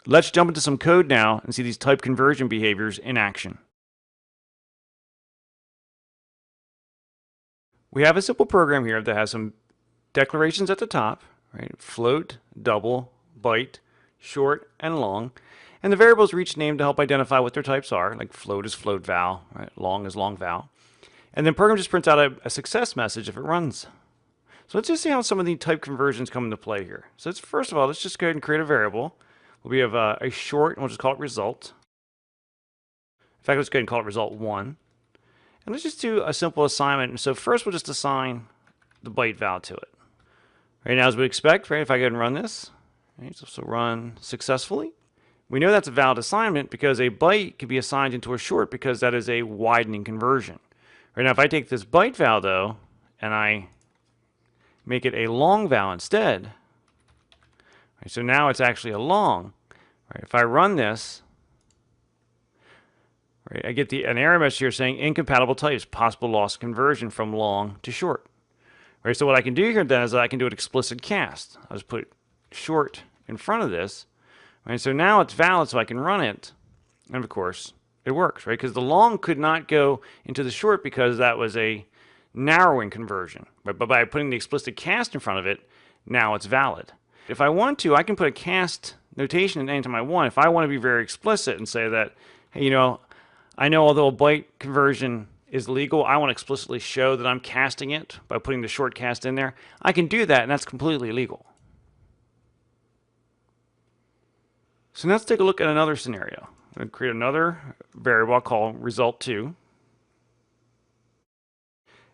Let's jump into some code now and see these type conversion behaviors in action. We have a simple program here that has some declarations at the top, right? Float, double, byte, short, and long. And the variables are each named to help identify what their types are, like float is float val, right? Long is long val. And then program just prints out a success message if it runs. So let's just see how some of the type conversions come into play here. So first of all, let's just go ahead and create a variable. We have a short, and we'll just call it result. In fact, let's go ahead and call it result1. And let's just do a simple assignment. So first we'll just assign the byte val to it. Right now, as we expect, right, if I go ahead and run this, right, so run successfully. We know that's a valid assignment because a byte can be assigned into a short because that is a widening conversion. Right now, if I take this byte val, though, and I make it a long val instead, right, so now it's actually a long. Right, if I run this, right, I get an error message here saying incompatible types, possible loss of conversion from long to short. Right, so what I can do here then is I can do an explicit cast. I'll just put short in front of this. Right, so now it's valid, so I can run it, and of course it works, right? Because the long could not go into the short because that was a narrowing conversion. Right? But by putting the explicit cast in front of it, now it's valid. If I want to, I can put a cast notation in anytime I want. If I want to be very explicit and say that, hey, you know, I know although a byte conversion is legal, I want to explicitly show that I'm casting it by putting the short cast in there. I can do that, and that's completely legal. So now let's take a look at another scenario. I'm going to create another variable I'll call result2.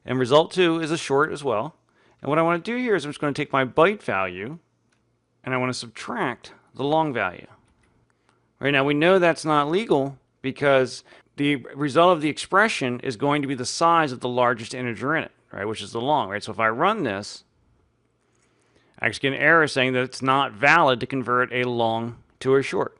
And result2 is a short as well. And what I want to do here is I'm just going to take my byte value and I want to subtract the long value. Right now we know that's not legal because the result of the expression is going to be the size of the largest integer in it, right, which is the long, right? So if I run this, I actually get an error saying that it's not valid to convert a long to a short.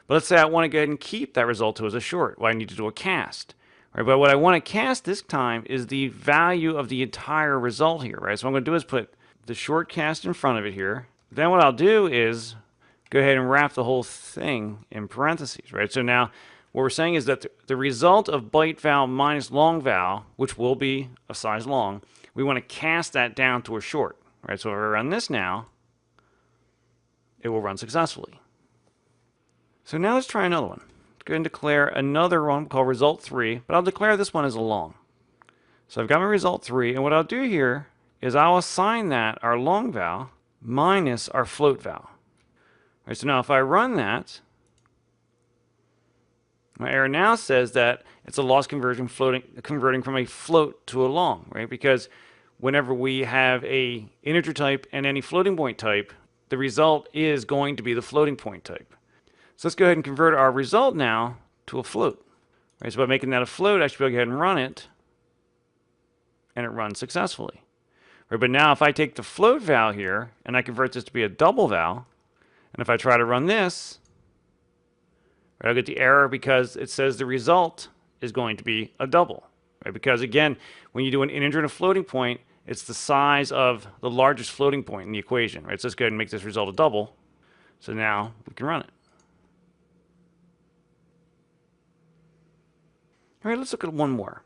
But let's say I want to go ahead and keep that result to as a short. Well, I need to do a cast. Right, but what I want to cast this time is the value of the entire result here, right? So what I'm going to do is put the short cast in front of it here. Then what I'll do is go ahead and wrap the whole thing in parentheses, right? So now what we're saying is that the result of byte val minus long val, which will be a size long, we want to cast that down to a short, right? So if I run this now, it will run successfully. So now let's try another one. Let's go ahead and declare another one called result3, but I'll declare this one as a long. So I've got my result3, and what I'll do here is I'll assign that our long val minus our float val. Right, so now if I run that, my error now says that it's a loss conversion converting from a float to a long, right? Because whenever we have a integer type and any floating point type, the result is going to be the floating point type. So let's go ahead and convert our result now to a float. Right, so by making that a float, I should be able to go ahead and run it, and it runs successfully. Right, but now if I take the float val here and I convert this to be a double val, and if I try to run this, right, I'll get the error because it says the result is going to be a double. Right, because again, when you do an integer and a floating point, it's the size of the largest floating point in the equation. Right, so let's go ahead and make this result a double. So now we can run it. All right, let's look at one more.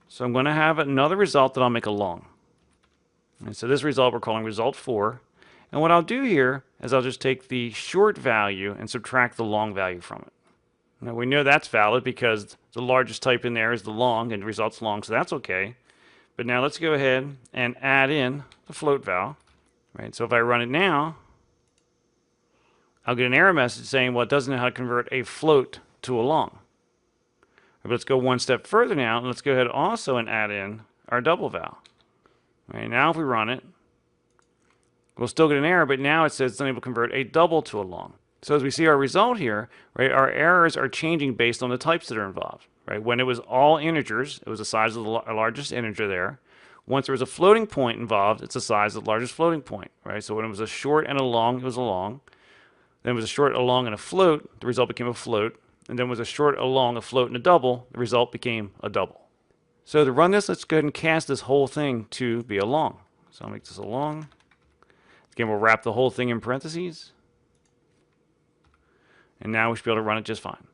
So I'm going to have another result that I'll make a long. And so this result we're calling result4. And what I'll do here is I'll just take the short value and subtract the long value from it. Now we know that's valid because the largest type in there is the long and the result's long, so that's okay. But now let's go ahead and add in the float val. Right, so if I run it now, I'll get an error message saying, well, it doesn't know how to convert a float to a long. But let's go one step further now, and let's go ahead also and add in our double val. Right, now if we run it, we'll still get an error, but now it says it's unable to convert a double to a long. So as we see our result here, right, our errors are changing based on the types that are involved. Right, when it was all integers, it was the size of the largest integer there. Once there was a floating point involved, it's the size of the largest floating point. Right, so when it was a short and a long, it was a long. Then it was a short, a long, and a float. The result became a float. And then was a short, a long, a float, and a double. The result became a double. So to run this, let's go ahead and cast this whole thing to be a long. So I'll make this a long. Again, we'll wrap the whole thing in parentheses. And now we should be able to run it just fine.